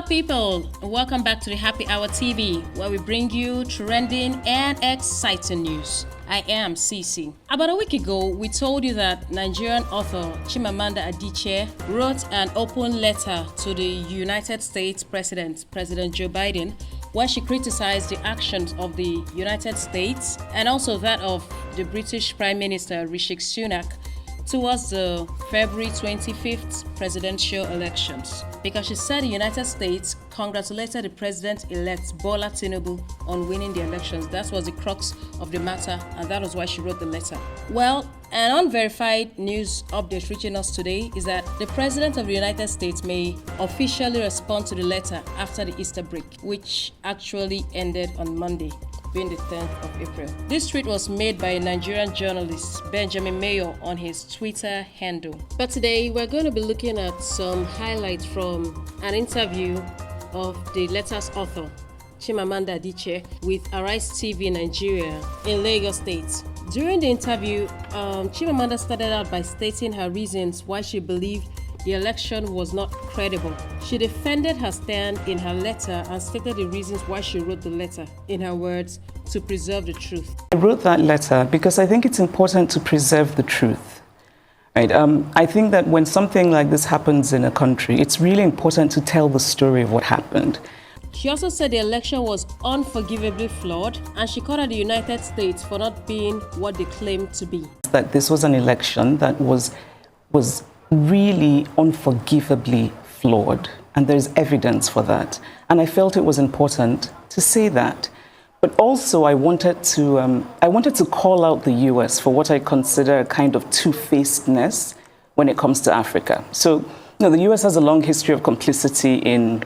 people, welcome back to the Happy Hour TV, where we bring you trending and exciting news. I am Cece. About a week ago, we told you that Nigerian author Chimamanda Adichie wrote an open letter to the United States President Joe Biden, where she criticized the actions of the United States and also that of the British Prime Minister Rishi Sunak towards the February 25th presidential elections, because she said the United States congratulated the president-elect Bola Tinubu on winning the elections. That was the crux of the matter, and that was why she wrote the letter. Well, an unverified news update reaching us today is that the President of the United States may officially respond to the letter after the Easter break, which actually ended on Monday, being the 10th of April. This tweet was made by a Nigerian journalist, Benjamin Mayo, on his Twitter handle. But today, we're going to be looking at some highlights from an interview of the letter's author, Chimamanda Adichie, with Arise TV Nigeria in Lagos State. During the interview, Chimamanda started out by stating her reasons why she believed the election was not credible. She defended her stand in her letter and stated the reasons why she wrote the letter, in her words, to preserve the truth. I wrote that letter because I think it's important to preserve the truth. Right? I think that when something like this happens in a country, it's really important to tell the story of what happened. She also said the election was unforgivably flawed, and she called out the United States for not being what they claimed to be. That this was an election that was really unforgivably flawed, and there's evidence for that. And I felt it was important to say that. But also I wanted to call out the US for what I consider a kind of two-facedness when it comes to Africa. So, the US has a long history of complicity in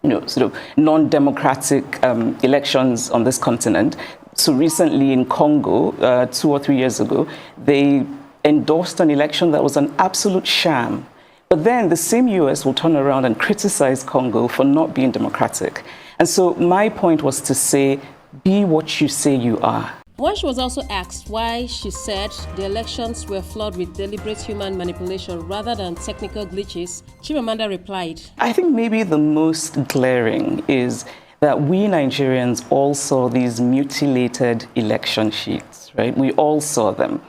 sort of non-democratic elections on this continent. So recently in Congo, 2 or 3 years ago, they endorsed an election that was an absolute sham. But then the same US will turn around and criticize Congo for not being democratic. And so my point was to say, be what you say you are. When she was also asked why she said the elections were flawed with deliberate human manipulation rather than technical glitches, Chimamanda replied, I think maybe the most glaring is that we Nigerians all saw these mutilated election sheets, right? We all saw them.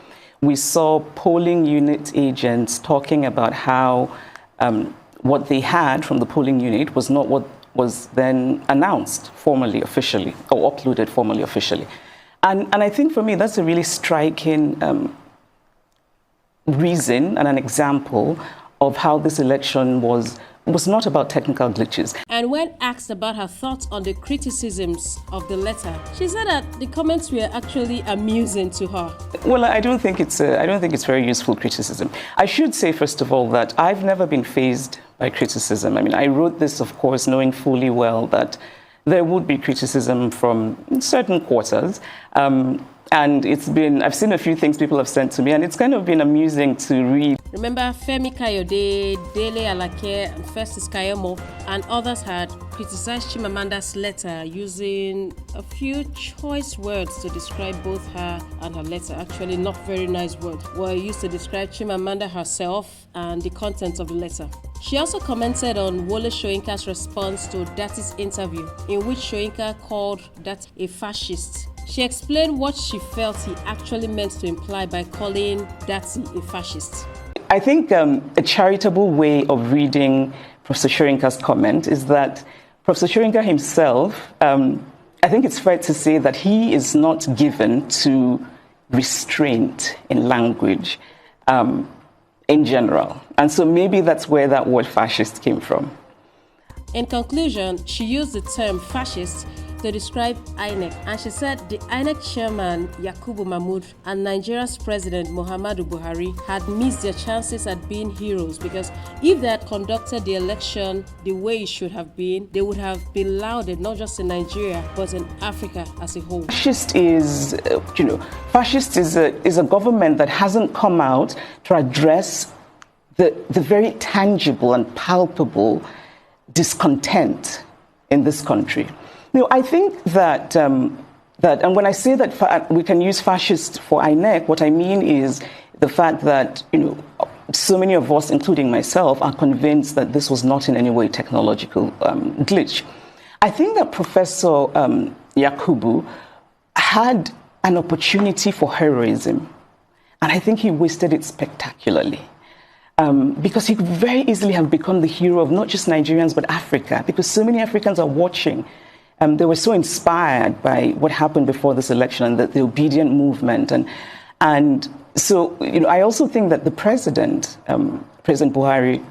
We saw polling unit agents talking about how what they had from the polling unit was not what was then announced formally, officially, or uploaded formally, officially. And I think for me, that's a really striking reason and an example of how this election was not about technical glitches. And when asked about her thoughts on the criticisms of the letter, she said that the comments were actually amusing to her. Well, I don't think it's very useful criticism. I should say, first of all, that I've never been fazed by criticism. I mean, I wrote this, of course, knowing fully well that there would be criticism from certain quarters. And I've seen a few things people have sent to me, and it's kind of been amusing to read. Remember, Femi Kayode, Dele Alake, and Festus Kayamo, and others had criticized Chimamanda's letter using a few choice words to describe both her and her letter. Actually, not very nice words were used to describe Chimamanda herself and the contents of the letter. She also commented on Wole Soyinka's response to Dati's interview, in which Soyinka called Dati a fascist. She explained what she felt he actually meant to imply by calling Dati a fascist. I think a charitable way of reading Professor Soyinka's comment is that Professor Soyinka himself, I think it's fair to say that he is not given to restraint in language in general. And so maybe that's where that word fascist came from. In conclusion, she used the term fascist to describe INEC, and she said the INEC chairman Yakubu Mahmood and Nigeria's president Muhammadu Buhari had missed their chances at being heroes, because if they had conducted the election the way it should have been, they would have been lauded not just in Nigeria but in Africa as a whole. Fascist is a government that hasn't come out to address the very tangible and palpable discontent in this country. I think that, and when I say that we can use fascist for INEC, what I mean is the fact that, so many of us, including myself, are convinced that this was not in any way technological glitch. I think that Professor Yakubu had an opportunity for heroism, and I think he wasted it spectacularly. Because he could very easily have become the hero of not just Nigerians, but Africa, because so many Africans are watching. They were so inspired by what happened before this election and the obedient movement. And so, I also think that the president, President Buhari,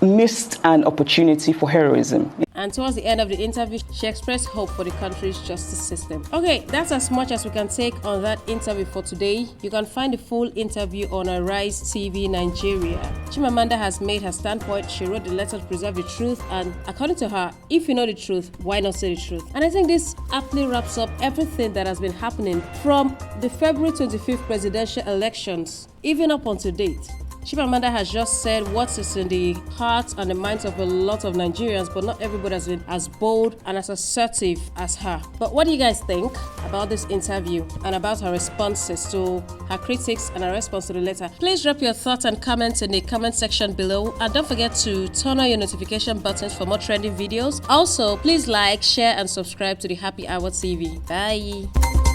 missed an opportunity for heroism. And towards the end of the interview, she expressed hope for the country's justice system. Okay, that's as much as we can take on that interview for today. You can find the full interview on Arise TV Nigeria. Chimamanda has made her standpoint. She wrote the letter to preserve the truth, and according to her, if you know the truth, why not say the truth? And I think this aptly wraps up everything that has been happening from the February 25th presidential elections, even up until date. Chimamanda has just said what is in the hearts and the minds of a lot of Nigerians, but not everybody has been as bold and as assertive as her. But what do you guys think about this interview and about her responses to her critics and her response to the letter? Please drop your thoughts and comments in the comment section below, and don't forget to turn on your notification buttons for more trending videos. Also, please like, share and subscribe to the Happy Hour TV. Bye.